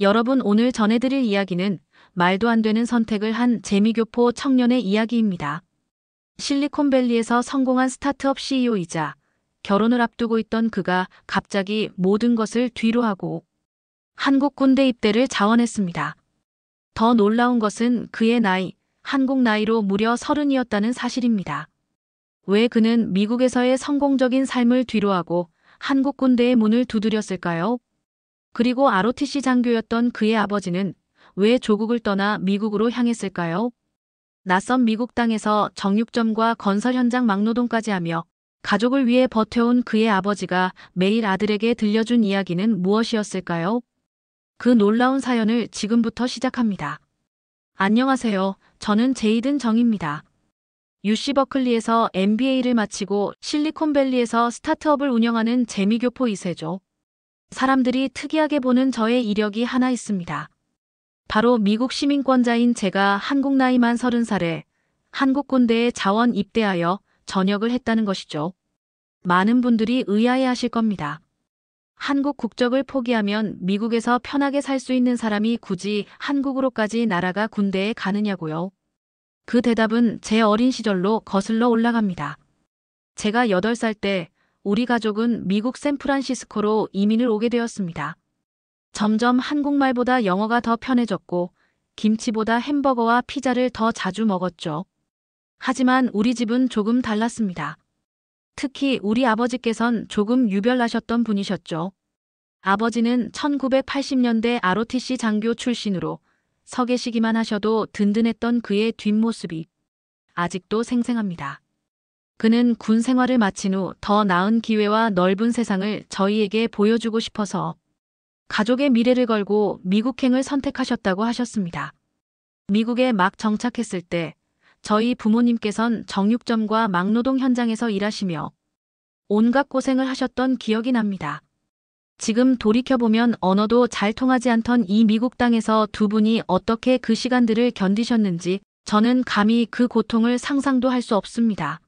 여러분, 오늘 전해드릴 이야기는 말도 안 되는 선택을 한 재미교포 청년의 이야기입니다. 실리콘밸리에서 성공한 스타트업 CEO이자 결혼을 앞두고 있던 그가 갑자기 모든 것을 뒤로하고 한국 군대 입대를 자원했습니다. 더 놀라운 것은 그의 나이, 한국 나이로 무려 30이었다는 사실입니다. 왜 그는 미국에서의 성공적인 삶을 뒤로하고 한국 군대의 문을 두드렸을까요? 그리고 ROTC 장교였던 그의 아버지는 왜 조국을 떠나 미국으로 향했을까요? 낯선 미국 땅에서 정육점과 건설 현장 막노동까지 하며 가족을 위해 버텨온 그의 아버지가 매일 아들에게 들려준 이야기는 무엇이었을까요? 그 놀라운 사연을 지금부터 시작합니다. 안녕하세요. 저는 제이든 정입니다. UC 버클리에서 MBA를 마치고 실리콘밸리에서 스타트업을 운영하는 재미교포 2세죠. 사람들이 특이하게 보는 저의 이력이 하나 있습니다. 바로 미국 시민권자인 제가 한국 나이만 30살에 한국 군대에 자원 입대하여 전역을 했다는 것이죠. 많은 분들이 의아해하실 겁니다. 한국 국적을 포기하면 미국에서 편하게 살 수 있는 사람이 굳이 한국으로까지 날아가 군대에 가느냐고요. 그 대답은 제 어린 시절로 거슬러 올라갑니다. 제가 8살 때 우리 가족은 미국 샌프란시스코로 이민을 오게 되었습니다. 점점 한국말보다 영어가 더 편해졌고 김치보다 햄버거와 피자를 더 자주 먹었죠. 하지만 우리 집은 조금 달랐습니다. 특히 우리 아버지께선 조금 유별나셨던 분이셨죠. 아버지는 1980년대 ROTC 장교 출신으로 서 계시기만 하셔도 든든했던 그의 뒷모습이 아직도 생생합니다. 그는 군 생활을 마친 후 더 나은 기회와 넓은 세상을 저희에게 보여주고 싶어서 가족의 미래를 걸고 미국행을 선택하셨다고 하셨습니다. 미국에 막 정착했을 때 저희 부모님께선 정육점과 막노동 현장에서 일하시며 온갖 고생을 하셨던 기억이 납니다. 지금 돌이켜보면 언어도 잘 통하지 않던 이 미국 땅에서 두 분이 어떻게 그 시간들을 견디셨는지 저는 감히 그 고통을 상상도 할 수 없습니다.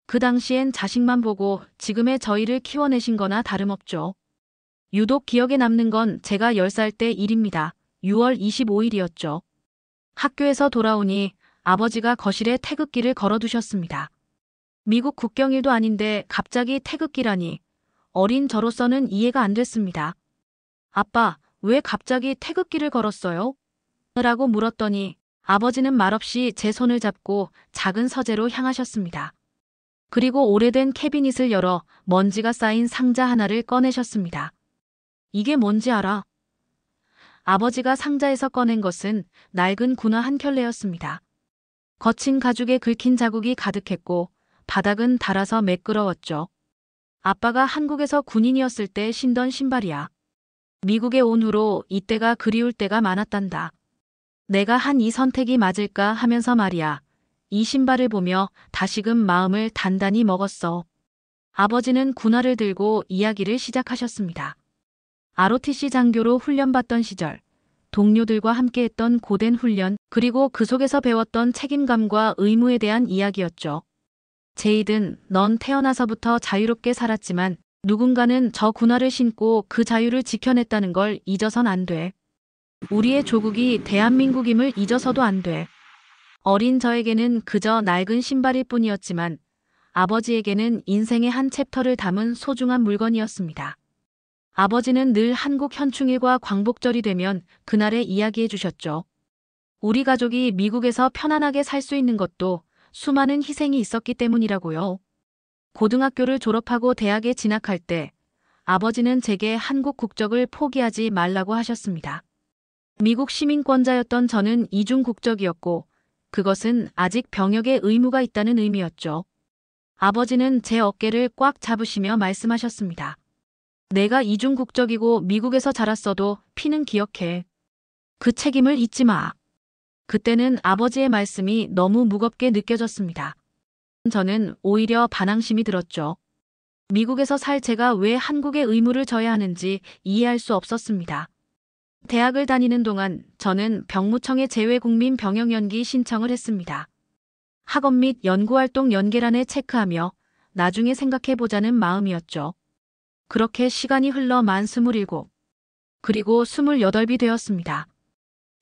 그 당시엔 자식만 보고 지금의 저희를 키워내신 거나 다름없죠. 유독 기억에 남는 건 제가 10살 때 일입니다. 6월 25일이었죠. 학교에서 돌아오니 아버지가 거실에 태극기를 걸어두셨습니다. 미국 국경일도 아닌데 갑자기 태극기라니 어린 저로서는 이해가 안 됐습니다. 아빠, 왜 갑자기 태극기를 걸었어요? 라고 물었더니 아버지는 말없이 제 손을 잡고 작은 서재로 향하셨습니다. 그리고 오래된 캐비닛을 열어 먼지가 쌓인 상자 하나를 꺼내셨습니다. 이게 뭔지 알아? 아버지가 상자에서 꺼낸 것은 낡은 군화 한 켤레였습니다. 거친 가죽에 긁힌 자국이 가득했고 바닥은 닳아서 매끄러웠죠. 아빠가 한국에서 군인이었을 때 신던 신발이야. 미국에 온 후로 이때가 그리울 때가 많았단다. 내가 한 이 선택이 맞을까 하면서 말이야. 이 신발을 보며 다시금 마음을 단단히 먹었어. 아버지는 군화를 들고 이야기를 시작하셨습니다. ROTC 장교로 훈련받던 시절, 동료들과 함께했던 고된 훈련, 그리고 그 속에서 배웠던 책임감과 의무에 대한 이야기였죠. 제이든, 넌 태어나서부터 자유롭게 살았지만 누군가는 저 군화를 신고 그 자유를 지켜냈다는 걸 잊어선 안 돼. 우리의 조국이 대한민국임을 잊어서도 안 돼. 어린 저에게는 그저 낡은 신발일 뿐이었지만 아버지에게는 인생의 한 챕터를 담은 소중한 물건이었습니다. 아버지는 늘 한국 현충일과 광복절이 되면 그날의 이야기해 주셨죠. 우리 가족이 미국에서 편안하게 살 수 있는 것도 수많은 희생이 있었기 때문이라고요. 고등학교를 졸업하고 대학에 진학할 때 아버지는 제게 한국 국적을 포기하지 말라고 하셨습니다. 미국 시민권자였던 저는 이중 국적이었고 그것은 아직 병역의 의무가 있다는 의미였죠. 아버지는 제 어깨를 꽉 잡으시며 말씀하셨습니다. 내가 이중 국적이고 미국에서 자랐어도 피는 기억해. 그 책임을 잊지 마. 그때는 아버지의 말씀이 너무 무겁게 느껴졌습니다. 저는 오히려 반항심이 들었죠. 미국에서 살 제가 왜 한국의 의무를 져야 하는지 이해할 수 없었습니다. 대학을 다니는 동안 저는 병무청에 재외국민 병역연기 신청을 했습니다. 학업 및 연구활동 연계란에 체크하며 나중에 생각해보자는 마음이었죠. 그렇게 시간이 흘러 만 27. 그리고 28이 되었습니다.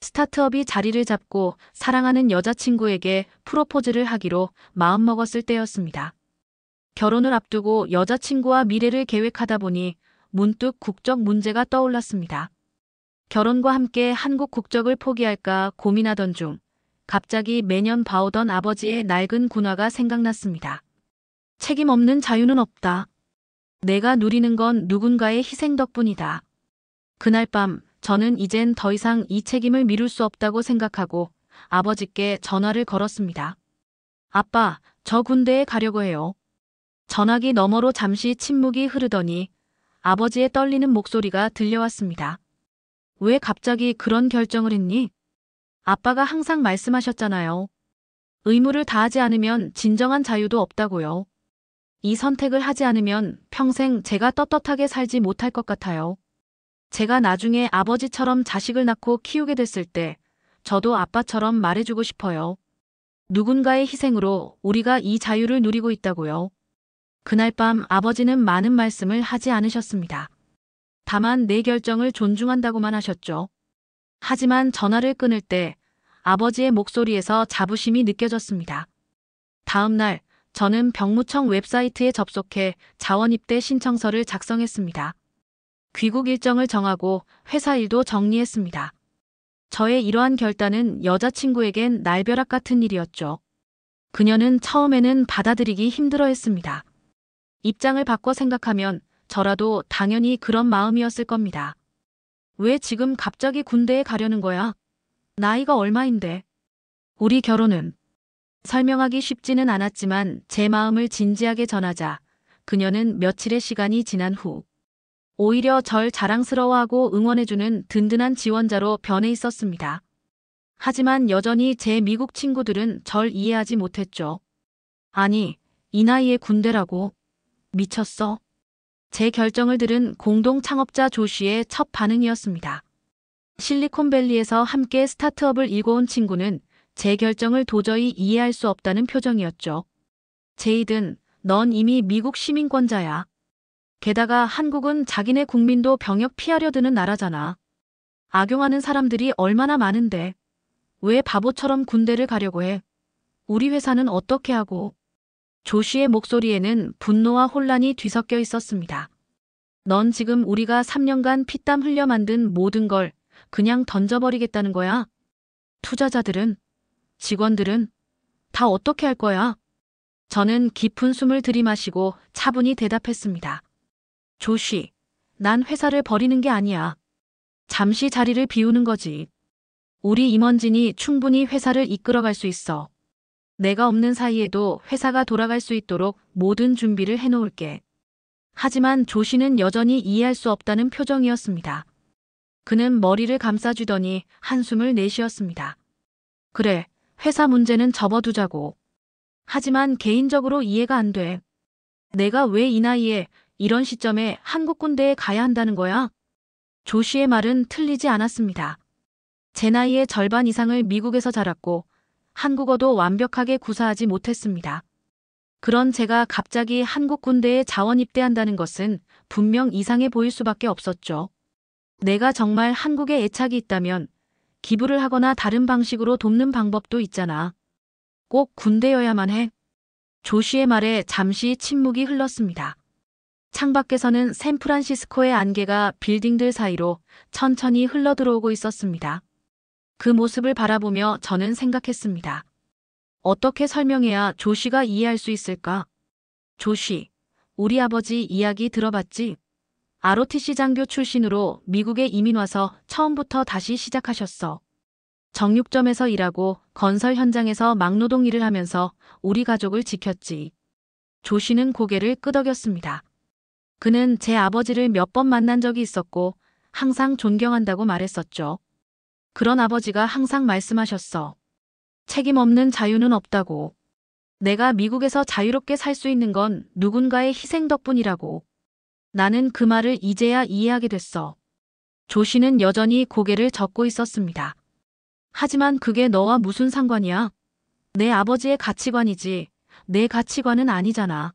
스타트업이 자리를 잡고 사랑하는 여자친구에게 프로포즈를 하기로 마음먹었을 때였습니다. 결혼을 앞두고 여자친구와 미래를 계획하다 보니 문득 국적 문제가 떠올랐습니다. 결혼과 함께 한국 국적을 포기할까 고민하던 중 갑자기 매년 봐오던 아버지의 낡은 군화가 생각났습니다. 책임 없는 자유는 없다. 내가 누리는 건 누군가의 희생 덕분이다. 그날 밤 저는 이젠 더 이상 이 책임을 미룰 수 없다고 생각하고 아버지께 전화를 걸었습니다. 아빠, 저 군대에 가려고 해요. 전화기 너머로 잠시 침묵이 흐르더니 아버지의 떨리는 목소리가 들려왔습니다. 왜 갑자기 그런 결정을 했니? 아빠가 항상 말씀하셨잖아요. 의무를 다하지 않으면 진정한 자유도 없다고요. 이 선택을 하지 않으면 평생 제가 떳떳하게 살지 못할 것 같아요. 제가 나중에 아버지처럼 자식을 낳고 키우게 됐을 때 저도 아빠처럼 말해주고 싶어요. 누군가의 희생으로 우리가 이 자유를 누리고 있다고요. 그날 밤 아버지는 많은 말씀을 하지 않으셨습니다. 다만 내 결정을 존중한다고만 하셨죠. 하지만 전화를 끊을 때 아버지의 목소리에서 자부심이 느껴졌습니다. 다음 날 저는 병무청 웹사이트에 접속해 자원입대 신청서를 작성했습니다. 귀국 일정을 정하고 회사 일도 정리했습니다. 저의 이러한 결단은 여자친구에겐 날벼락 같은 일이었죠. 그녀는 처음에는 받아들이기 힘들어했습니다. 입장을 바꿔 생각하면 저라도 당연히 그런 마음이었을 겁니다. 왜 지금 갑자기 군대에 가려는 거야? 나이가 얼마인데? 우리 결혼은? 설명하기 쉽지는 않았지만 제 마음을 진지하게 전하자 그녀는 며칠의 시간이 지난 후 오히려 절 자랑스러워하고 응원해주는 든든한 지원자로 변해 있었습니다. 하지만 여전히 제 미국 친구들은 절 이해하지 못했죠. 아니, 이 나이에 군대라고? 미쳤어? 제 결정을 들은 공동 창업자 조씨의 첫 반응이었습니다. 실리콘밸리에서 함께 스타트업을 일궈온 친구는 제 결정을 도저히 이해할 수 없다는 표정이었죠. 제이든, 넌 이미 미국 시민권자야. 게다가 한국은 자기네 국민도 병역 피하려 드는 나라잖아. 악용하는 사람들이 얼마나 많은데. 왜 바보처럼 군대를 가려고 해? 우리 회사는 어떻게 하고? 조씨의 목소리에는 분노와 혼란이 뒤섞여 있었습니다. 넌 지금 우리가 3년간 피땀 흘려 만든 모든 걸 그냥 던져버리겠다는 거야? 투자자들은? 직원들은? 다 어떻게 할 거야? 저는 깊은 숨을 들이마시고 차분히 대답했습니다. 조씨, 난 회사를 버리는 게 아니야. 잠시 자리를 비우는 거지. 우리 임원진이 충분히 회사를 이끌어갈 수 있어. 내가 없는 사이에도 회사가 돌아갈 수 있도록 모든 준비를 해놓을게. 하지만 조씨는 여전히 이해할 수 없다는 표정이었습니다. 그는 머리를 감싸주더니 한숨을 내쉬었습니다. 그래, 회사 문제는 접어두자고. 하지만 개인적으로 이해가 안 돼. 내가 왜 이 나이에 이런 시점에 한국 군대에 가야 한다는 거야? 조씨의 말은 틀리지 않았습니다. 제 나이의 절반 이상을 미국에서 자랐고 한국어도 완벽하게 구사하지 못했습니다. 그런 제가 갑자기 한국 군대에 자원 입대한다는 것은 분명 이상해 보일 수밖에 없었죠. 내가 정말 한국에 애착이 있다면 기부를 하거나 다른 방식으로 돕는 방법도 있잖아. 꼭 군대여야만 해. 조씨의 말에 잠시 침묵이 흘렀습니다. 창밖에서는 샌프란시스코의 안개가 빌딩들 사이로 천천히 흘러들어오고 있었습니다. 그 모습을 바라보며 저는 생각했습니다. 어떻게 설명해야 조씨가 이해할 수 있을까? 조씨, 우리 아버지 이야기 들어봤지? ROTC 장교 출신으로 미국에 이민 와서 처음부터 다시 시작하셨어. 정육점에서 일하고 건설 현장에서 막노동 일을 하면서 우리 가족을 지켰지. 조씨는 고개를 끄덕였습니다. 그는 제 아버지를 몇 번 만난 적이 있었고 항상 존경한다고 말했었죠. 그런 아버지가 항상 말씀하셨어. 책임 없는 자유는 없다고. 내가 미국에서 자유롭게 살 수 있는 건 누군가의 희생 덕분이라고. 나는 그 말을 이제야 이해하게 됐어. 조씨는 여전히 고개를 젓고 있었습니다. 하지만 그게 너와 무슨 상관이야? 내 아버지의 가치관이지 내 가치관은 아니잖아.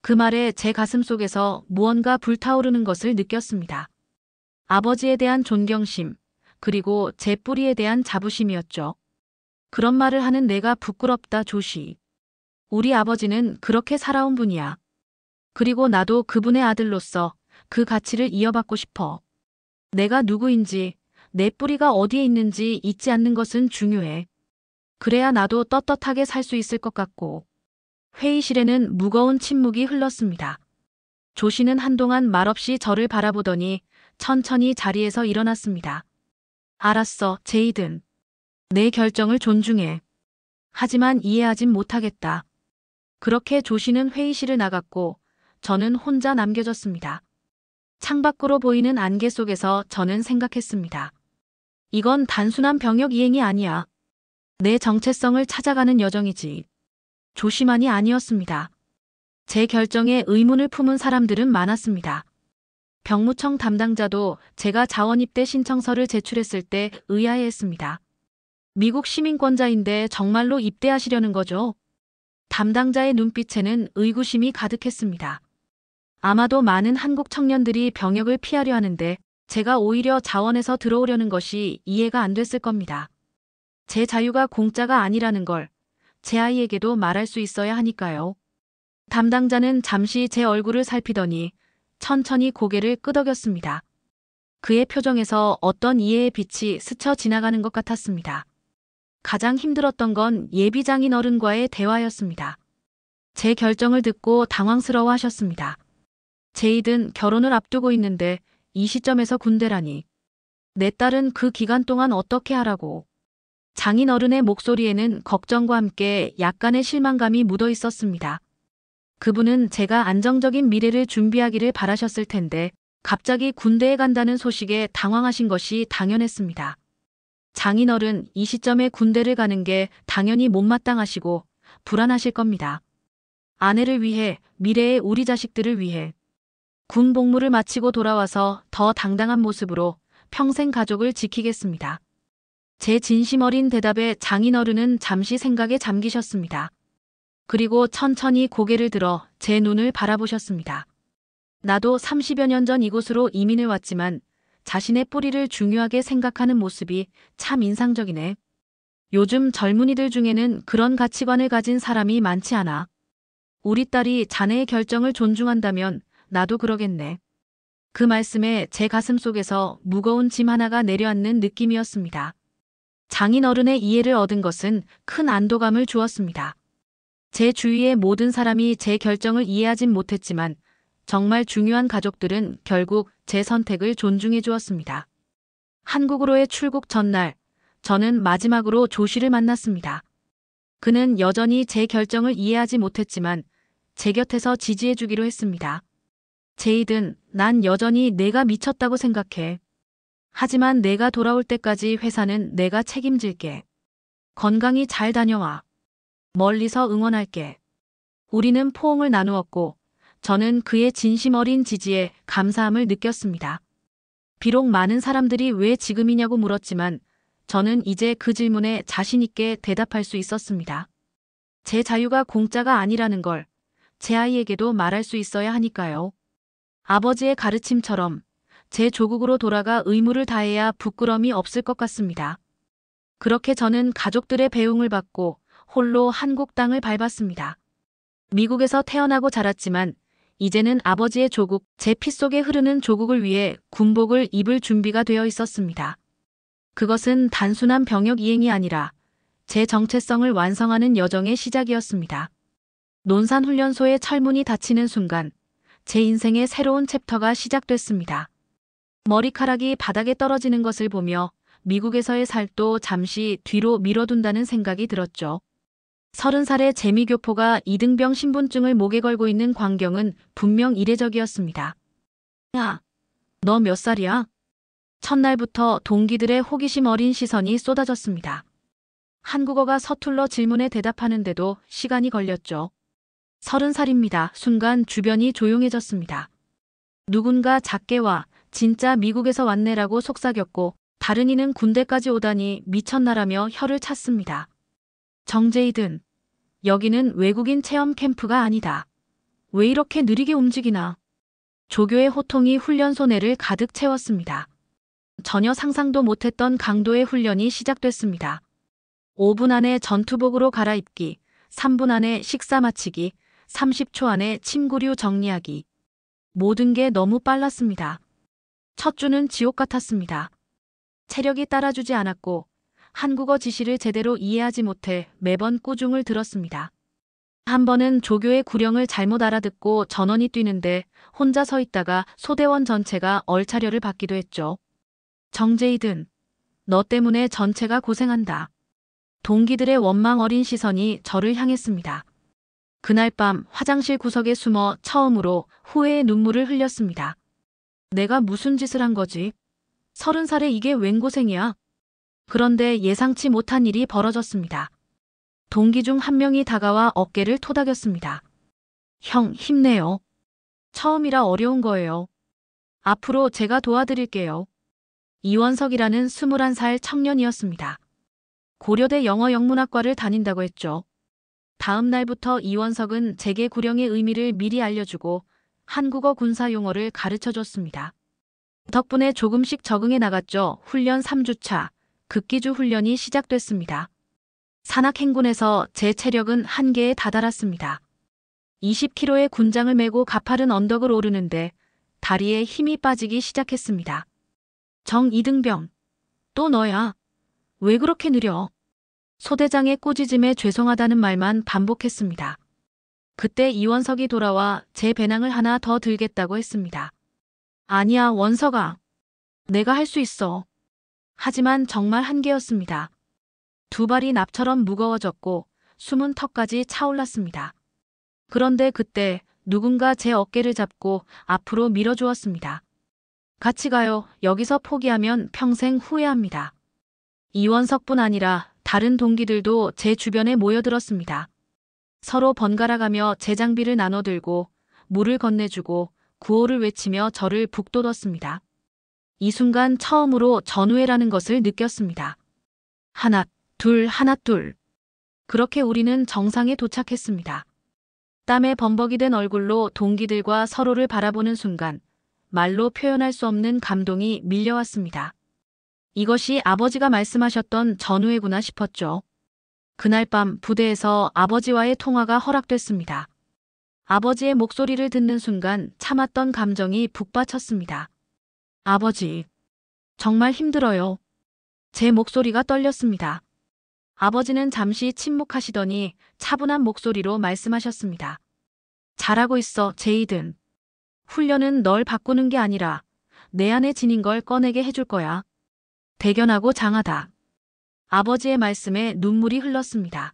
그 말에 제 가슴 속에서 무언가 불타오르는 것을 느꼈습니다. 아버지에 대한 존경심, 그리고 제 뿌리에 대한 자부심이었죠. 그런 말을 하는 내가 부끄럽다, 조시. 우리 아버지는 그렇게 살아온 분이야. 그리고 나도 그분의 아들로서 그 가치를 이어받고 싶어. 내가 누구인지, 내 뿌리가 어디에 있는지 잊지 않는 것은 중요해. 그래야 나도 떳떳하게 살 수 있을 것 같고. 회의실에는 무거운 침묵이 흘렀습니다. 조씨는 한동안 말없이 저를 바라보더니 천천히 자리에서 일어났습니다. 알았어, 제이든. 내 결정을 존중해. 하지만 이해하진 못하겠다. 그렇게 조씨는 회의실을 나갔고 저는 혼자 남겨졌습니다. 창밖으로 보이는 안개 속에서 저는 생각했습니다. 이건 단순한 병역 이행이 아니야. 내 정체성을 찾아가는 여정이지. 조씨만이 아니었습니다. 제 결정에 의문을 품은 사람들은 많았습니다. 병무청 담당자도 제가 자원입대 신청서를 제출했을 때 의아해했습니다. 미국 시민권자인데 정말로 입대하시려는 거죠? 담당자의 눈빛에는 의구심이 가득했습니다. 아마도 많은 한국 청년들이 병역을 피하려 하는데 제가 오히려 자원에서 들어오려는 것이 이해가 안 됐을 겁니다. 제 자유가 공짜가 아니라는 걸 제 아이에게도 말할 수 있어야 하니까요. 담당자는 잠시 제 얼굴을 살피더니 천천히 고개를 끄덕였습니다. 그의 표정에서 어떤 이해의 빛이 스쳐 지나가는 것 같았습니다. 가장 힘들었던 건 예비장인 어른과의 대화였습니다. 제 결정을 듣고 당황스러워하셨습니다. 제이든 결혼을 앞두고 있는데 이 시점에서 군대라니. 내 딸은 그 기간 동안 어떻게 하라고. 장인 어른의 목소리에는 걱정과 함께 약간의 실망감이 묻어 있었습니다. 그분은 제가 안정적인 미래를 준비하기를 바라셨을 텐데 갑자기 군대에 간다는 소식에 당황하신 것이 당연했습니다. 장인어른, 이 시점에 군대를 가는 게 당연히 못마땅하시고 불안하실 겁니다. 아내를 위해, 미래의 우리 자식들을 위해. 군 복무를 마치고 돌아와서 더 당당한 모습으로 평생 가족을 지키겠습니다. 제 진심 어린 대답에 장인어른은 잠시 생각에 잠기셨습니다. 그리고 천천히 고개를 들어 제 눈을 바라보셨습니다. 나도 30여 년 전 이곳으로 이민을 왔지만 자신의 뿌리를 중요하게 생각하는 모습이 참 인상적이네. 요즘 젊은이들 중에는 그런 가치관을 가진 사람이 많지 않아. 우리 딸이 자네의 결정을 존중한다면 나도 그러겠네. 그 말씀에 제 가슴 속에서 무거운 짐 하나가 내려앉는 느낌이었습니다. 장인어른의 이해를 얻은 것은 큰 안도감을 주었습니다. 제 주위의 모든 사람이 제 결정을 이해하진 못했지만 정말 중요한 가족들은 결국 제 선택을 존중해 주었습니다. 한국으로의 출국 전날, 저는 마지막으로 조씨를 만났습니다. 그는 여전히 제 결정을 이해하지 못했지만 제 곁에서 지지해 주기로 했습니다. 제이든, 난 여전히 내가 미쳤다고 생각해. 하지만 내가 돌아올 때까지 회사는 내가 책임질게. 건강히 잘 다녀와. 멀리서 응원할게. 우리는 포옹을 나누었고 저는 그의 진심 어린 지지에 감사함을 느꼈습니다. 비록 많은 사람들이 왜 지금이냐고 물었지만 저는 이제 그 질문에 자신 있게 대답할 수 있었습니다. 제 자유가 공짜가 아니라는 걸 제 아이에게도 말할 수 있어야 하니까요. 아버지의 가르침처럼 제 조국으로 돌아가 의무를 다해야 부끄러움이 없을 것 같습니다. 그렇게 저는 가족들의 배웅을 받고 홀로 한국 땅을 밟았습니다. 미국에서 태어나고 자랐지만 이제는 아버지의 조국, 제 피 속에 흐르는 조국을 위해 군복을 입을 준비가 되어 있었습니다. 그것은 단순한 병역 이행이 아니라 제 정체성을 완성하는 여정의 시작이었습니다. 논산훈련소의 철문이 닫히는 순간 제 인생의 새로운 챕터가 시작됐습니다. 머리카락이 바닥에 떨어지는 것을 보며 미국에서의 살도 잠시 뒤로 미뤄둔다는 생각이 들었죠. 30살의 재미교포가 이등병 신분증을 목에 걸고 있는 광경은 분명 이례적이었습니다. 야, 너 몇 살이야? 첫날부터 동기들의 호기심 어린 시선이 쏟아졌습니다. 한국어가 서툴러 질문에 대답하는데도 시간이 걸렸죠. 30살입니다. 순간 주변이 조용해졌습니다. 누군가 작게 와 진짜 미국에서 왔네라고 속삭였고 다른 이는 군대까지 오다니 미쳤나라며 혀를 찼습니다. 정제이든, 여기는 외국인 체험 캠프가 아니다. 왜 이렇게 느리게 움직이나? 조교의 호통이 훈련소 내를 가득 채웠습니다. 전혀 상상도 못했던 강도의 훈련이 시작됐습니다. 5분 안에 전투복으로 갈아입기, 3분 안에 식사 마치기, 30초 안에 침구류 정리하기. 모든 게 너무 빨랐습니다. 첫 주는 지옥 같았습니다. 체력이 따라주지 않았고 한국어 지시를 제대로 이해하지 못해 매번 꾸중을 들었습니다. 한 번은 조교의 구령을 잘못 알아듣고 전원이 뛰는데 혼자 서 있다가 소대원 전체가 얼차려를 받기도 했죠. 정제이든, 너 때문에 전체가 고생한다. 동기들의 원망 어린 시선이 저를 향했습니다. 그날 밤 화장실 구석에 숨어 처음으로 후회의 눈물을 흘렸습니다. 내가 무슨 짓을 한 거지? 30살에 이게 웬 고생이야? 그런데 예상치 못한 일이 벌어졌습니다. 동기 중 한 명이 다가와 어깨를 토닥였습니다. 형, 힘내요. 처음이라 어려운 거예요. 앞으로 제가 도와드릴게요. 이원석이라는 21살 청년이었습니다. 고려대 영어영문학과를 다닌다고 했죠. 다음 날부터 이원석은 제게 구령의 의미를 미리 알려주고 한국어 군사 용어를 가르쳐줬습니다. 덕분에 조금씩 적응해 나갔죠. 훈련 3주차, 극기주 훈련이 시작됐습니다. 산악행군에서 제 체력은 한계에 다다랐습니다. 20kg의 군장을 메고 가파른 언덕을 오르는데 다리에 힘이 빠지기 시작했습니다. 정이등병, 또 너야. 왜 그렇게 느려? 소대장의 꾸짖음에 죄송하다는 말만 반복했습니다. 그때 이원석이 돌아와 제 배낭을 하나 더 들겠다고 했습니다. 아니야, 원석아. 내가 할 수 있어. 하지만 정말 한계였습니다. 두 발이 납처럼 무거워졌고 숨은 턱까지 차올랐습니다. 그런데 그때 누군가 제 어깨를 잡고 앞으로 밀어주었습니다. 같이 가요. 여기서 포기하면 평생 후회합니다. 이원석뿐 아니라 다른 동기들도 제 주변에 모여들었습니다. 서로 번갈아가며 제 장비를 나눠들고 물을 건네주고 구호를 외치며 저를 북돋웠습니다. 이 순간 처음으로 전우회라는 것을 느꼈습니다. 하나, 둘, 하나, 둘. 그렇게 우리는 정상에 도착했습니다. 땀에 범벅이 된 얼굴로 동기들과 서로를 바라보는 순간 말로 표현할 수 없는 감동이 밀려왔습니다. 이것이 아버지가 말씀하셨던 전우회구나 싶었죠. 그날 밤 부대에서 아버지와의 통화가 허락됐습니다. 아버지의 목소리를 듣는 순간 참았던 감정이 북받쳤습니다. 아버지, 정말 힘들어요. 제 목소리가 떨렸습니다. 아버지는 잠시 침묵하시더니 차분한 목소리로 말씀하셨습니다. 잘하고 있어, 제이든. 훈련은 널 바꾸는 게 아니라 내 안에 지닌 걸 꺼내게 해줄 거야. 대견하고 장하다. 아버지의 말씀에 눈물이 흘렀습니다.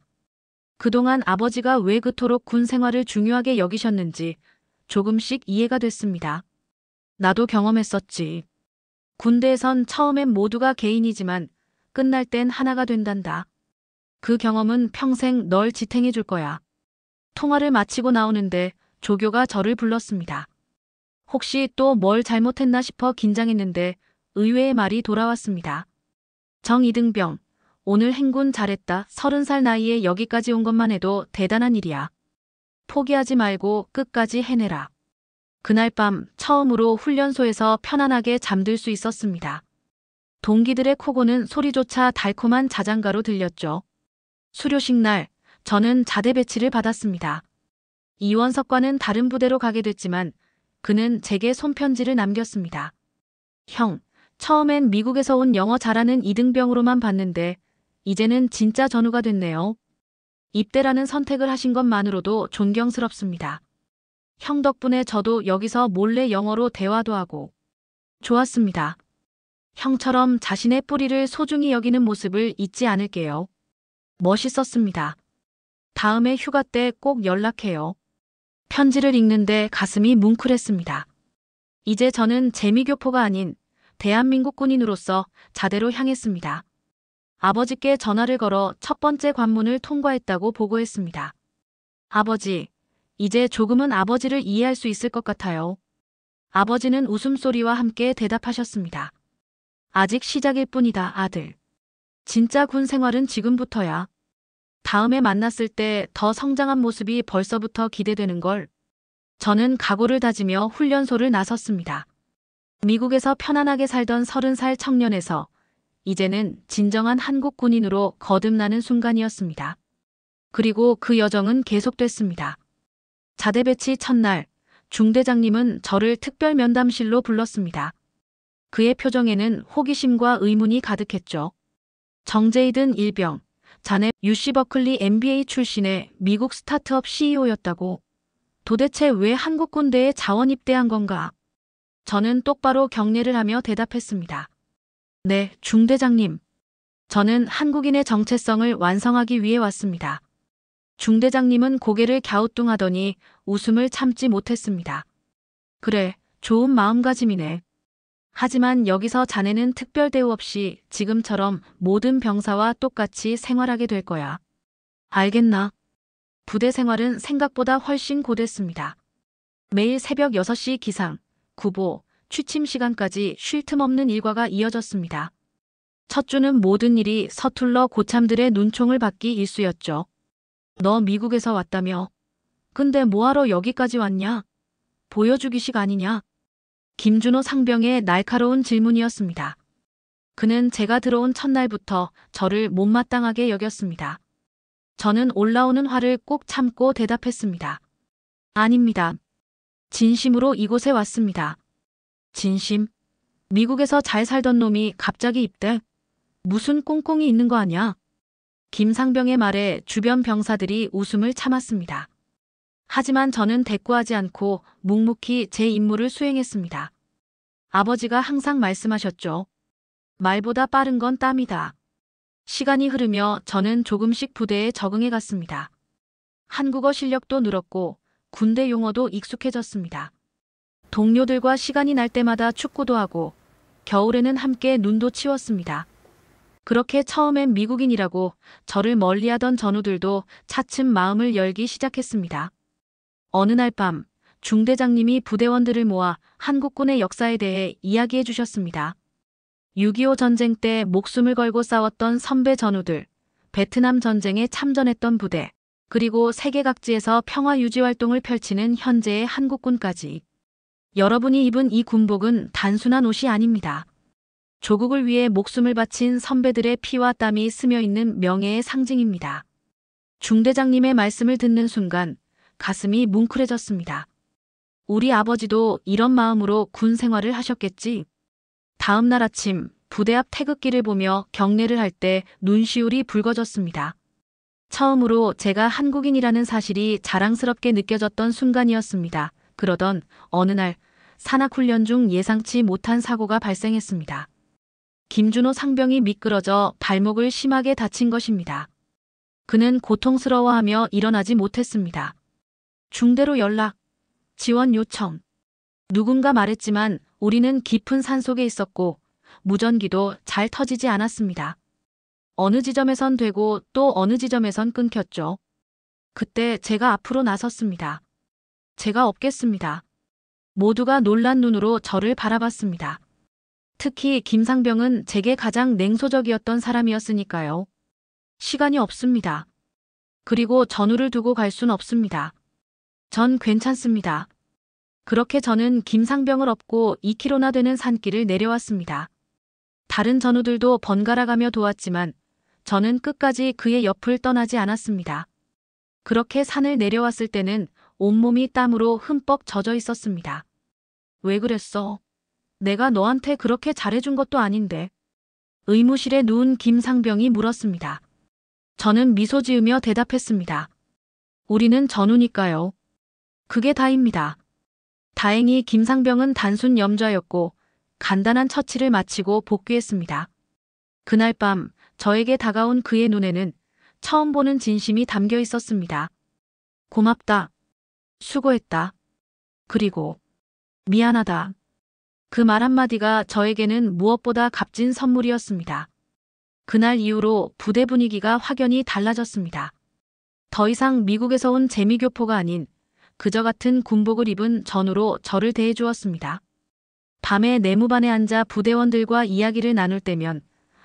그동안 아버지가 왜 그토록 군 생활을 중요하게 여기셨는지 조금씩 이해가 됐습니다. 나도 경험했었지. 군대에선 처음엔 모두가 개인이지만 끝날 땐 하나가 된단다. 그 경험은 평생 널 지탱해 줄 거야. 통화를 마치고 나오는데 조교가 저를 불렀습니다. 혹시 또 뭘 잘못했나 싶어 긴장했는데 의외의 말이 돌아왔습니다. 정이등병, 오늘 행군 잘했다. 30살 나이에 여기까지 온 것만 해도 대단한 일이야. 포기하지 말고 끝까지 해내라. 그날 밤 처음으로 훈련소에서 편안하게 잠들 수 있었습니다. 동기들의 코고는 소리조차 달콤한 자장가로 들렸죠. 수료식 날, 저는 자대 배치를 받았습니다. 이원석과는 다른 부대로 가게 됐지만 그는 제게 손편지를 남겼습니다. 형, 처음엔 미국에서 온 영어 잘하는 이등병으로만 봤는데 이제는 진짜 전우가 됐네요. 입대라는 선택을 하신 것만으로도 존경스럽습니다. 형 덕분에 저도 여기서 몰래 영어로 대화도 하고 좋았습니다. 형처럼 자신의 뿌리를 소중히 여기는 모습을 잊지 않을게요. 멋있었습니다. 다음에 휴가 때 꼭 연락해요. 편지를 읽는데 가슴이 뭉클했습니다. 이제 저는 재미교포가 아닌 대한민국 군인으로서 자대로 향했습니다. 아버지께 전화를 걸어 첫 번째 관문을 통과했다고 보고했습니다. 아버지, 이제 조금은 아버지를 이해할 수 있을 것 같아요. 아버지는 웃음소리와 함께 대답하셨습니다. 아직 시작일 뿐이다, 아들. 진짜 군 생활은 지금부터야. 다음에 만났을 때 더 성장한 모습이 벌써부터 기대되는걸. 저는 각오를 다지며 훈련소를 나섰습니다. 미국에서 편안하게 살던 30살 청년에서 이제는 진정한 한국 군인으로 거듭나는 순간이었습니다. 그리고 그 여정은 계속됐습니다. 자대 배치 첫날, 중대장님은 저를 특별 면담실로 불렀습니다. 그의 표정에는 호기심과 의문이 가득했죠. 정제이든 일병, 자네 UC 버클리 MBA 출신의 미국 스타트업 CEO였다고. 도대체 왜 한국 군대에 자원 입대한 건가? 저는 똑바로 경례를 하며 대답했습니다. 네, 중대장님. 저는 한국인의 정체성을 완성하기 위해 왔습니다. 중대장님은 고개를 갸우뚱하더니 웃음을 참지 못했습니다. 그래, 좋은 마음가짐이네. 하지만 여기서 자네는 특별 대우 없이 지금처럼 모든 병사와 똑같이 생활하게 될 거야. 알겠나? 부대 생활은 생각보다 훨씬 고됐습니다. 매일 새벽 6시 기상, 구보, 취침 시간까지 쉴 틈 없는 일과가 이어졌습니다. 첫 주는 모든 일이 서툴러 고참들의 눈총을 받기 일쑤였죠. 너 미국에서 왔다며? 근데 뭐하러 여기까지 왔냐? 보여주기식 아니냐? 김준호 상병의 날카로운 질문이었습니다. 그는 제가 들어온 첫날부터 저를 못마땅하게 여겼습니다. 저는 올라오는 화를 꼭 참고 대답했습니다. 아닙니다. 진심으로 이곳에 왔습니다. 진심? 미국에서 잘 살던 놈이 갑자기 입대? 무슨 꽁꽁이 있는 거 아냐? 김상병의 말에 주변 병사들이 웃음을 참았습니다. 하지만 저는 대꾸하지 않고 묵묵히 제 임무를 수행했습니다. 아버지가 항상 말씀하셨죠. 말보다 빠른 건 땀이다. 시간이 흐르며 저는 조금씩 부대에 적응해 갔습니다. 한국어 실력도 늘었고 군대 용어도 익숙해졌습니다. 동료들과 시간이 날 때마다 축구도 하고 겨울에는 함께 눈도 치웠습니다. 그렇게 처음엔 미국인이라고 저를 멀리하던 전우들도 차츰 마음을 열기 시작했습니다. 어느 날 밤 중대장님이 부대원들을 모아 한국군의 역사에 대해 이야기해 주셨습니다. 6.25 전쟁 때 목숨을 걸고 싸웠던 선배 전우들, 베트남 전쟁에 참전했던 부대, 그리고 세계 각지에서 평화 유지 활동을 펼치는 현재의 한국군까지. 여러분이 입은 이 군복은 단순한 옷이 아닙니다. 조국을 위해 목숨을 바친 선배들의 피와 땀이 스며 있는 명예의 상징입니다. 중대장님의 말씀을 듣는 순간 가슴이 뭉클해졌습니다. 우리 아버지도 이런 마음으로 군 생활을 하셨겠지. 다음 날 아침 부대 앞 태극기를 보며 경례를 할 때 눈시울이 붉어졌습니다. 처음으로 제가 한국인이라는 사실이 자랑스럽게 느껴졌던 순간이었습니다. 그러던 어느 날 산악훈련 중 예상치 못한 사고가 발생했습니다. 김준호 상병이 미끄러져 발목을 심하게 다친 것입니다. 그는 고통스러워하며 일어나지 못했습니다. 중대로 연락, 지원 요청. 누군가 말했지만 우리는 깊은 산속에 있었고 무전기도 잘 터지지 않았습니다. 어느 지점에선 되고 또 어느 지점에선 끊겼죠. 그때 제가 앞으로 나섰습니다. 제가 없겠습니다. 모두가 놀란 눈으로 저를 바라봤습니다. 특히 김상병은 제게 가장 냉소적이었던 사람이었으니까요. 시간이 없습니다. 그리고 전우를 두고 갈 순 없습니다. 전 괜찮습니다. 그렇게 저는 김상병을 업고 2km나 되는 산길을 내려왔습니다. 다른 전우들도 번갈아가며 도왔지만 저는 끝까지 그의 옆을 떠나지 않았습니다. 그렇게 산을 내려왔을 때는 온몸이 땀으로 흠뻑 젖어 있었습니다. 왜 그랬어? 내가 너한테 그렇게 잘해준 것도 아닌데. 의무실에 누운 김상병이 물었습니다. 저는 미소 지으며 대답했습니다. 우리는 전우니까요. 그게 다입니다. 다행히 김상병은 단순 염좌였고 간단한 처치를 마치고 복귀했습니다. 그날 밤 저에게 다가온 그의 눈에는 처음 보는 진심이 담겨 있었습니다. 고맙다. 수고했다. 그리고 미안하다. 그 말 한마디가 저에게는 무엇보다 값진 선물이었습니다. 그날 이후로 부대 분위기가 확연히 달라졌습니다. 더 이상 미국에서 온 재미교포가 아닌 그저 같은 군복을 입은 전우로 저를 대해주었습니다. 밤에 내무반에 앉아 부대원들과 이야기를 나눌 때면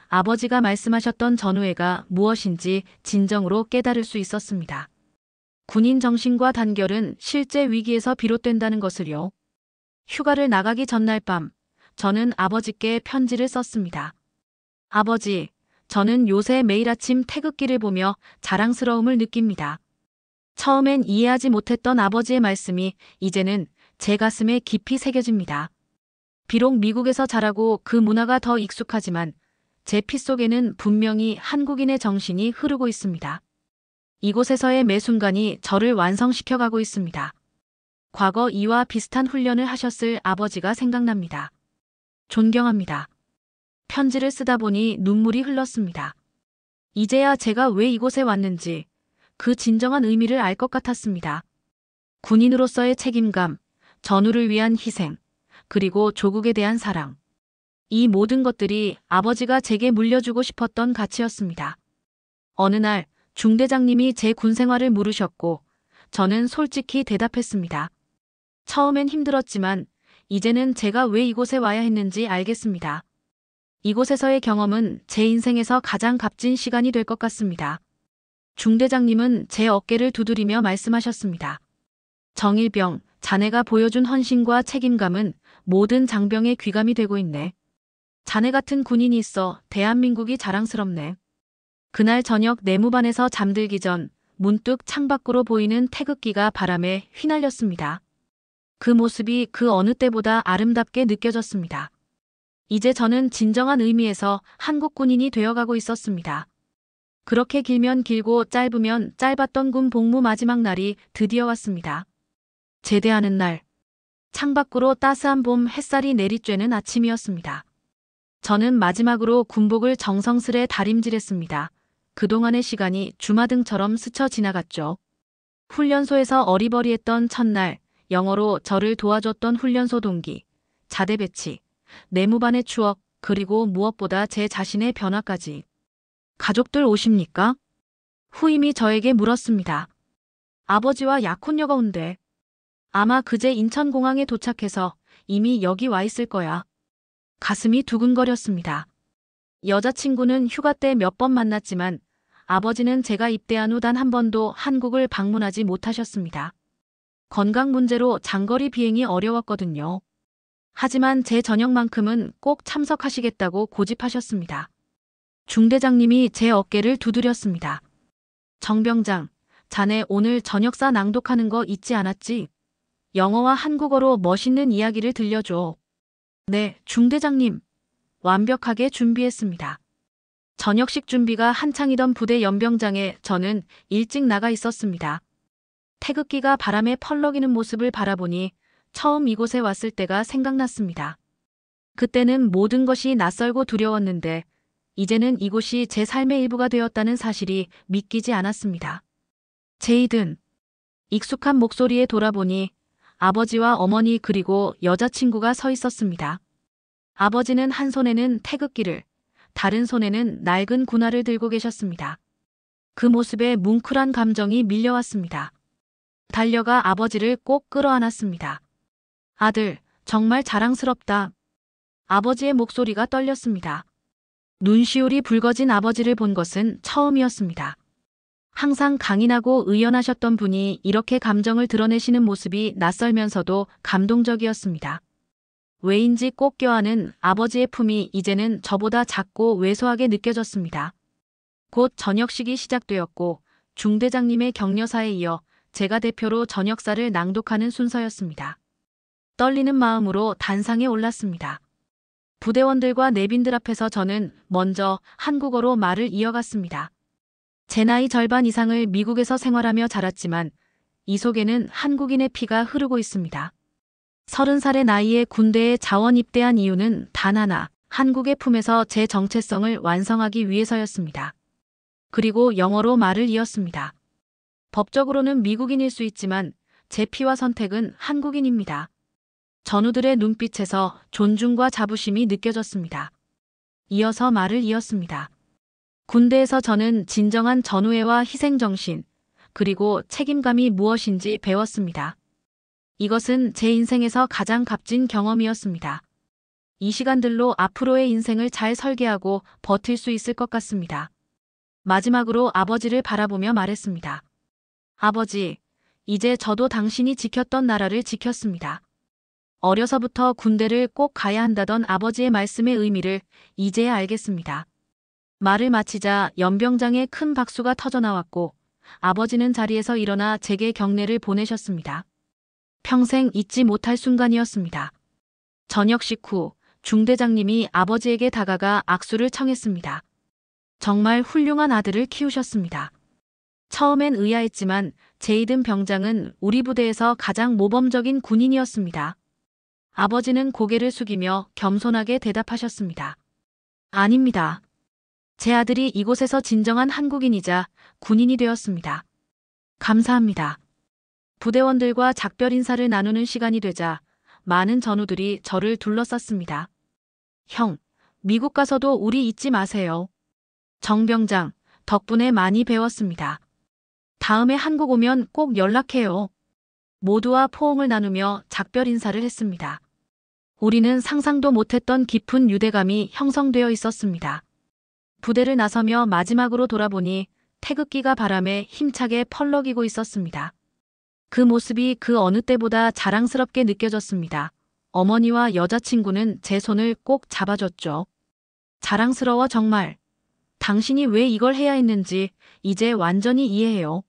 아버지가 말씀하셨던 전우애가 무엇인지 진정으로 깨달을 수 있었습니다. 군인 정신과 단결은 실제 위기에서 비롯된다는 것을요. 휴가를 나가기 전날 밤 저는 아버지께 편지를 썼습니다. 아버지, 저는 요새 매일 아침 태극기를 보며 자랑스러움을 느낍니다. 처음엔 이해하지 못했던 아버지의 말씀이 이제는 제 가슴에 깊이 새겨집니다. 비록 미국에서 자라고 그 문화가 더 익숙하지만 제 피 속에는 분명히 한국인의 정신이 흐르고 있습니다. 이곳에서의 매 순간이 저를 완성시켜가고 있습니다. 과거 이와 비슷한 훈련을 하셨을 아버지가 생각납니다. 존경합니다. 편지를 쓰다 보니 눈물이 흘렀습니다. 이제야 제가 왜 이곳에 왔는지 그 진정한 의미를 알 것 같았습니다. 군인으로서의 책임감, 전우를 위한 희생, 그리고 조국에 대한 사랑. 이 모든 것들이 아버지가 제게 물려주고 싶었던 가치였습니다. 어느 날 중대장님이 제 군생활을 물으셨고 저는 솔직히 대답했습니다. 처음엔 힘들었지만 이제는 제가 왜 이곳에 와야 했는지 알겠습니다. 이곳에서의 경험은 제 인생에서 가장 값진 시간이 될 것 같습니다. 중대장님은 제 어깨를 두드리며 말씀하셨습니다. 정일병, 자네가 보여준 헌신과 책임감은 모든 장병의 귀감이 되고 있네. 자네 같은 군인이 있어 대한민국이 자랑스럽네. 그날 저녁 내무반에서 잠들기 전 문득 창밖으로 보이는 태극기가 바람에 휘날렸습니다. 그 모습이 그 어느 때보다 아름답게 느껴졌습니다. 이제 저는 진정한 의미에서 한국 군인이 되어가고 있었습니다. 그렇게 길면 길고 짧으면 짧았던 군 복무 마지막 날이 드디어 왔습니다. 제대하는 날, 창밖으로 따스한 봄 햇살이 내리쬐는 아침이었습니다. 저는 마지막으로 군복을 정성스레 다림질했습니다. 그동안의 시간이 주마등처럼 스쳐 지나갔죠. 훈련소에서 어리버리했던 첫날, 영어로 저를 도와줬던 훈련소 동기, 자대 배치, 내무반의 추억, 그리고 무엇보다 제 자신의 변화까지. 가족들 오십니까? 후임이 저에게 물었습니다. 아버지와 약혼녀가 온대. 아마 그제 인천공항에 도착해서 이미 여기 와 있을 거야. 가슴이 두근거렸습니다. 여자친구는 휴가 때 몇 번 만났지만 아버지는 제가 입대한 후 단 한 번도 한국을 방문하지 못하셨습니다. 건강 문제로 장거리 비행이 어려웠거든요. 하지만 제 저녁만큼은 꼭 참석하시겠다고 고집하셨습니다. 중대장님이 제 어깨를 두드렸습니다. 정병장, 자네 오늘 저녁사 낭독하는 거 잊지 않았지? 영어와 한국어로 멋있는 이야기를 들려줘. 네, 중대장님. 완벽하게 준비했습니다. 저녁식 준비가 한창이던 부대 연병장에 저는 일찍 나가 있었습니다. 태극기가 바람에 펄럭이는 모습을 바라보니 처음 이곳에 왔을 때가 생각났습니다. 그때는 모든 것이 낯설고 두려웠는데 이제는 이곳이 제 삶의 일부가 되었다는 사실이 믿기지 않았습니다. 제이든. 익숙한 목소리에 돌아보니 아버지와 어머니 그리고 여자친구가 서 있었습니다. 아버지는 한 손에는 태극기를, 다른 손에는 낡은 군화를 들고 계셨습니다. 그 모습에 뭉클한 감정이 밀려왔습니다. 달려가 아버지를 꼭 끌어안았습니다. 아들, 정말 자랑스럽다. 아버지의 목소리가 떨렸습니다. 눈시울이 붉어진 아버지를 본 것은 처음이었습니다. 항상 강인하고 의연하셨던 분이 이렇게 감정을 드러내시는 모습이 낯설면서도 감동적이었습니다. 왜인지 꼭 껴안은 아버지의 품이 이제는 저보다 작고 왜소하게 느껴졌습니다. 곧 저녁식이 시작되었고 중대장님의 격려사에 이어 제가 대표로 저녁사를 낭독하는 순서였습니다. 떨리는 마음으로 단상에 올랐습니다. 부대원들과 내빈들 앞에서 저는 먼저 한국어로 말을 이어갔습니다. 제 나이 절반 이상을 미국에서 생활하며 자랐지만 이 속에는 한국인의 피가 흐르고 있습니다. 30살의 나이에 군대에 자원 입대한 이유는 단 하나, 한국의 품에서 제 정체성을 완성하기 위해서였습니다. 그리고 영어로 말을 이었습니다. 법적으로는 미국인일 수 있지만 제 피와 선택은 한국인입니다. 전우들의 눈빛에서 존중과 자부심이 느껴졌습니다. 이어서 말을 이었습니다. 군대에서 저는 진정한 전우애와 희생정신, 그리고 책임감이 무엇인지 배웠습니다. 이것은 제 인생에서 가장 값진 경험이었습니다. 이 시간들로 앞으로의 인생을 잘 설계하고 버틸 수 있을 것 같습니다. 마지막으로 아버지를 바라보며 말했습니다. 아버지, 이제 저도 당신이 지켰던 나라를 지켰습니다. 어려서부터 군대를 꼭 가야 한다던 아버지의 말씀의 의미를 이제야 알겠습니다. 말을 마치자 연병장에 큰 박수가 터져나왔고 아버지는 자리에서 일어나 제게 경례를 보내셨습니다. 평생 잊지 못할 순간이었습니다. 저녁 식후 중대장님이 아버지에게 다가가 악수를 청했습니다. 정말 훌륭한 아들을 키우셨습니다. 처음엔 의아했지만 제이든 병장은 우리 부대에서 가장 모범적인 군인이었습니다. 아버지는 고개를 숙이며 겸손하게 대답하셨습니다. 아닙니다. 제 아들이 이곳에서 진정한 한국인이자 군인이 되었습니다. 감사합니다. 부대원들과 작별 인사를 나누는 시간이 되자 많은 전우들이 저를 둘러쌌습니다. 형, 미국 가서도 우리 잊지 마세요. 정병장, 덕분에 많이 배웠습니다. 다음에 한국 오면 꼭 연락해요. 모두와 포옹을 나누며 작별 인사를 했습니다. 우리는 상상도 못했던 깊은 유대감이 형성되어 있었습니다. 부대를 나서며 마지막으로 돌아보니 태극기가 바람에 힘차게 펄럭이고 있었습니다. 그 모습이 그 어느 때보다 자랑스럽게 느껴졌습니다. 어머니와 여자친구는 제 손을 꼭 잡아줬죠. 자랑스러워 정말. 당신이 왜 이걸 해야 했는지 이제 완전히 이해해요.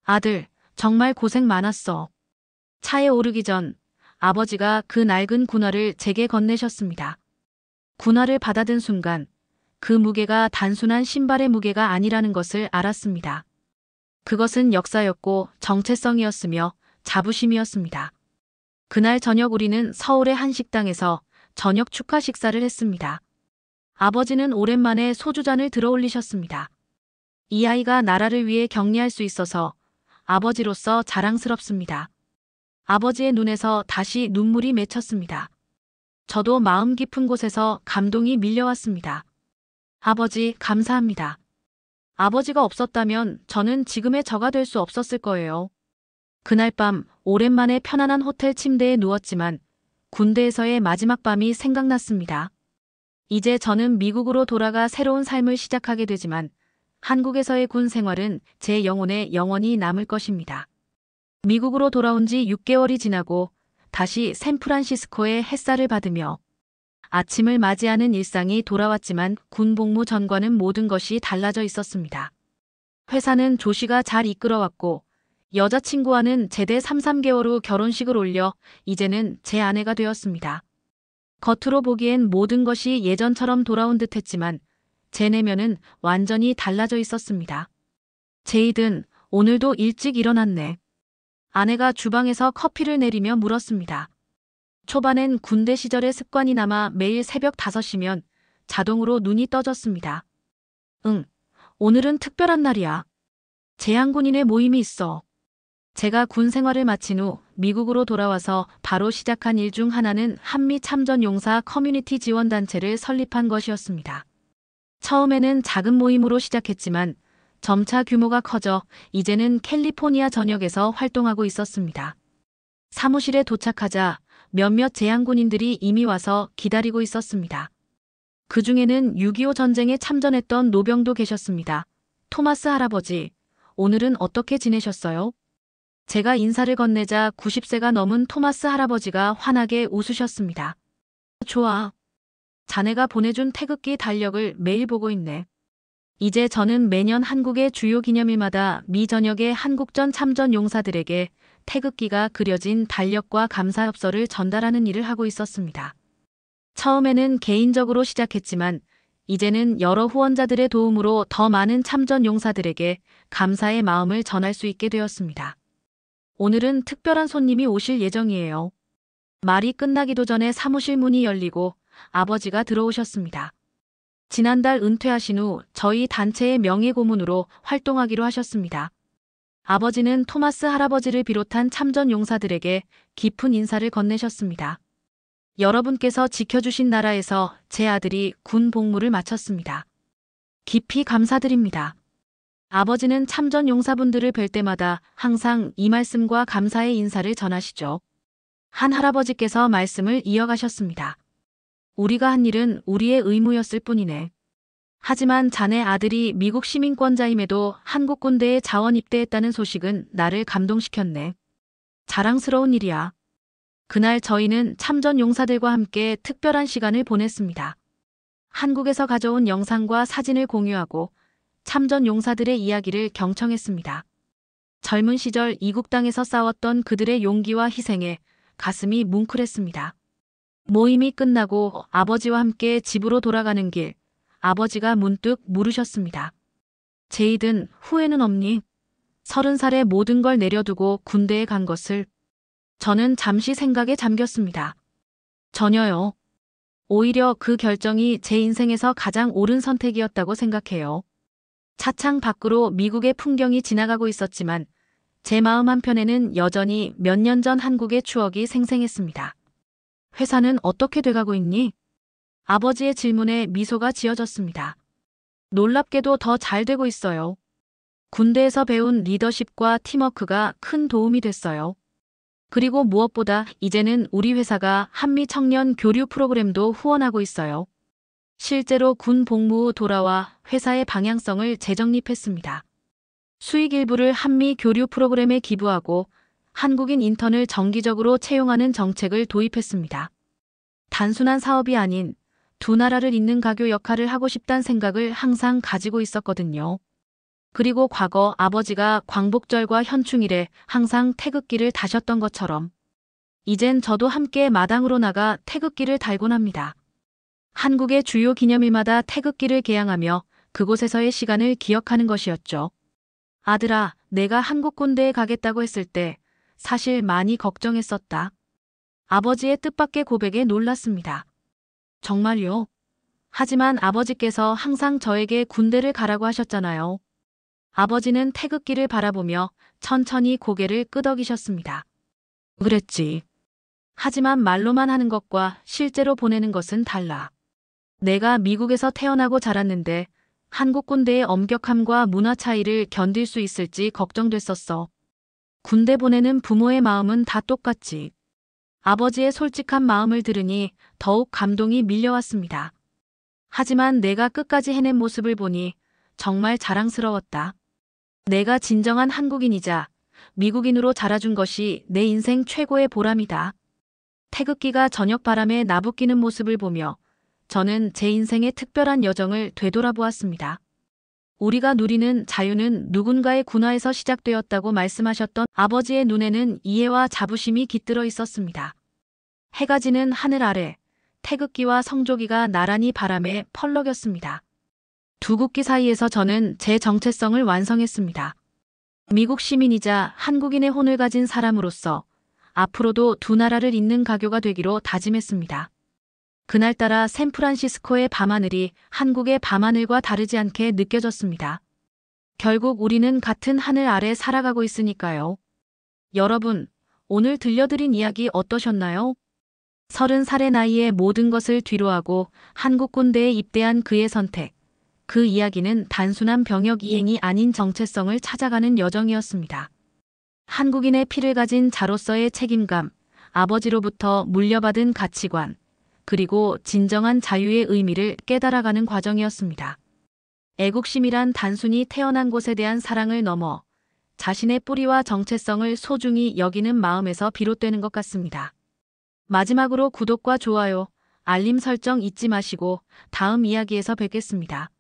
아들, 정말 고생 많았어. 차에 오르기 전 아버지가 그 낡은 군화를 제게 건네셨습니다. 군화를 받아든 순간 그 무게가 단순한 신발의 무게가 아니라는 것을 알았습니다. 그것은 역사였고 정체성이었으며 자부심이었습니다. 그날 저녁 우리는 서울의 한 식당에서 저녁 축하 식사를 했습니다. 아버지는 오랜만에 소주잔을 들어 올리셨습니다. 이 아이가 나라를 위해 격리할 수 있어서 아버지로서 자랑스럽습니다. 아버지의 눈에서 다시 눈물이 맺혔습니다. 저도 마음 깊은 곳에서 감동이 밀려왔습니다. 아버지, 감사합니다. 아버지가 없었다면 저는 지금의 저가 될 수 없었을 거예요. 그날 밤 오랜만에 편안한 호텔 침대에 누웠지만 군대에서의 마지막 밤이 생각났습니다. 이제 저는 미국으로 돌아가 새로운 삶을 시작하게 되지만 한국에서의 군 생활은 제 영혼에 영원히 남을 것입니다. 미국으로 돌아온 지 6개월이 지나고 다시 샌프란시스코의 햇살을 받으며 아침을 맞이하는 일상이 돌아왔지만 군 복무 전과는 모든 것이 달라져 있었습니다. 회사는 조씨가 잘 이끌어왔고 여자친구와는 제대 3~3개월 후 결혼식을 올려 이제는 제 아내가 되었습니다. 겉으로 보기엔 모든 것이 예전처럼 돌아온 듯했지만 제 내면은 완전히 달라져 있었습니다. 제이든, 오늘도 일찍 일어났네. 아내가 주방에서 커피를 내리며 물었습니다. 초반엔 군대 시절의 습관이 남아 매일 새벽 5시면 자동으로 눈이 떠졌습니다. 응, 오늘은 특별한 날이야. 제향군인의 모임이 있어. 제가 군 생활을 마친 후 미국으로 돌아와서 바로 시작한 일 중 하나는 한미 참전용사 커뮤니티 지원단체를 설립한 것이었습니다. 처음에는 작은 모임으로 시작했지만 점차 규모가 커져 이제는 캘리포니아 전역에서 활동하고 있었습니다. 사무실에 도착하자 몇몇 제향군인들이 이미 와서 기다리고 있었습니다. 그 중에는 6.25 전쟁에 참전했던 노병도 계셨습니다. 토마스 할아버지, 오늘은 어떻게 지내셨어요? 제가 인사를 건네자 90세가 넘은 토마스 할아버지가 환하게 웃으셨습니다. 좋아. 자네가 보내준 태극기 달력을 매일 보고 있네. 이제 저는 매년 한국의 주요 기념일마다 미 전역의 한국전 참전 용사들에게 태극기가 그려진 달력과 감사엽서를 전달하는 일을 하고 있었습니다. 처음에는 개인적으로 시작했지만 이제는 여러 후원자들의 도움으로 더 많은 참전 용사들에게 감사의 마음을 전할 수 있게 되었습니다. 오늘은 특별한 손님이 오실 예정이에요. 말이 끝나기도 전에 사무실 문이 열리고 아버지가 들어오셨습니다. 지난달 은퇴하신 후 저희 단체의 명예고문으로 활동하기로 하셨습니다. 아버지는 토마스 할아버지를 비롯한 참전 용사들에게 깊은 인사를 건네셨습니다. 여러분께서 지켜주신 나라에서 제 아들이 군 복무를 마쳤습니다. 깊이 감사드립니다. 아버지는 참전 용사분들을 뵐 때마다 항상 이 말씀과 감사의 인사를 전하시죠. 한 할아버지께서 말씀을 이어가셨습니다. 우리가 한 일은 우리의 의무였을 뿐이네. 하지만 자네 아들이 미국 시민권자임에도 한국 군대에 자원 입대했다는 소식은 나를 감동시켰네. 자랑스러운 일이야. 그날 저희는 참전 용사들과 함께 특별한 시간을 보냈습니다. 한국에서 가져온 영상과 사진을 공유하고 참전 용사들의 이야기를 경청했습니다. 젊은 시절 이국 땅에서 싸웠던 그들의 용기와 희생에 가슴이 뭉클했습니다. 모임이 끝나고 아버지와 함께 집으로 돌아가는 길, 아버지가 문득 물으셨습니다. 제이든 후회는 없니? 30살에 모든 걸 내려두고 군대에 간 것을. 저는 잠시 생각에 잠겼습니다. 전혀요. 오히려 그 결정이 제 인생에서 가장 옳은 선택이었다고 생각해요. 차창 밖으로 미국의 풍경이 지나가고 있었지만 제 마음 한편에는 여전히 몇 년 전 한국의 추억이 생생했습니다. 회사는 어떻게 돼가고 있니? 아버지의 질문에 미소가 지어졌습니다. 놀랍게도 더 잘 되고 있어요. 군대에서 배운 리더십과 팀워크가 큰 도움이 됐어요. 그리고 무엇보다 이제는 우리 회사가 한미 청년 교류 프로그램도 후원하고 있어요. 실제로 군 복무 후 돌아와 회사의 방향성을 재정립했습니다. 수익 일부를 한미 교류 프로그램에 기부하고 한국인 인턴을 정기적으로 채용하는 정책을 도입했습니다. 단순한 사업이 아닌 두 나라를 잇는 가교 역할을 하고 싶다는 생각을 항상 가지고 있었거든요. 그리고 과거 아버지가 광복절과 현충일에 항상 태극기를 다셨던 것처럼 이젠 저도 함께 마당으로 나가 태극기를 달곤 합니다. 한국의 주요 기념일마다 태극기를 개양하며 그곳에서의 시간을 기억하는 것이었죠. 아들아, 내가 한국 군대에 가겠다고 했을 때 사실 많이 걱정했었다. 아버지의 뜻밖의 고백에 놀랐습니다. 정말요? 하지만 아버지께서 항상 저에게 군대를 가라고 하셨잖아요. 아버지는 태극기를 바라보며 천천히 고개를 끄덕이셨습니다. 그랬지. 하지만 말로만 하는 것과 실제로 보내는 것은 달라. 내가 미국에서 태어나고 자랐는데 한국 군대의 엄격함과 문화 차이를 견딜 수 있을지 걱정됐었어. 군대 보내는 부모의 마음은 다 똑같지. 아버지의 솔직한 마음을 들으니 더욱 감동이 밀려왔습니다. 하지만 내가 끝까지 해낸 모습을 보니 정말 자랑스러웠다. 내가 진정한 한국인이자 미국인으로 자라준 것이 내 인생 최고의 보람이다. 태극기가 저녁 바람에 나부끼는 모습을 보며 저는 제 인생의 특별한 여정을 되돌아보았습니다. 우리가 누리는 자유는 누군가의 군화에서 시작되었다고 말씀하셨던 아버지의 눈에는 이해와 자부심이 깃들어 있었습니다. 해가 지는 하늘 아래 태극기와 성조기가 나란히 바람에 펄럭였습니다. 두 국기 사이에서 저는 제 정체성을 완성했습니다. 미국 시민이자 한국인의 혼을 가진 사람으로서 앞으로도 두 나라를 잇는 가교가 되기로 다짐했습니다. 그날따라 샌프란시스코의 밤하늘이 한국의 밤하늘과 다르지 않게 느껴졌습니다. 결국 우리는 같은 하늘 아래 살아가고 있으니까요. 여러분, 오늘 들려드린 이야기 어떠셨나요? 30살의 나이에 모든 것을 뒤로하고 한국 군대에 입대한 그의 선택. 그 이야기는 단순한 병역 이행이 아닌 정체성을 찾아가는 여정이었습니다. 한국인의 피를 가진 자로서의 책임감, 아버지로부터 물려받은 가치관, 그리고 진정한 자유의 의미를 깨달아가는 과정이었습니다. 애국심이란 단순히 태어난 곳에 대한 사랑을 넘어 자신의 뿌리와 정체성을 소중히 여기는 마음에서 비롯되는 것 같습니다. 마지막으로 구독과 좋아요, 알림 설정 잊지 마시고 다음 이야기에서 뵙겠습니다.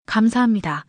감사합니다.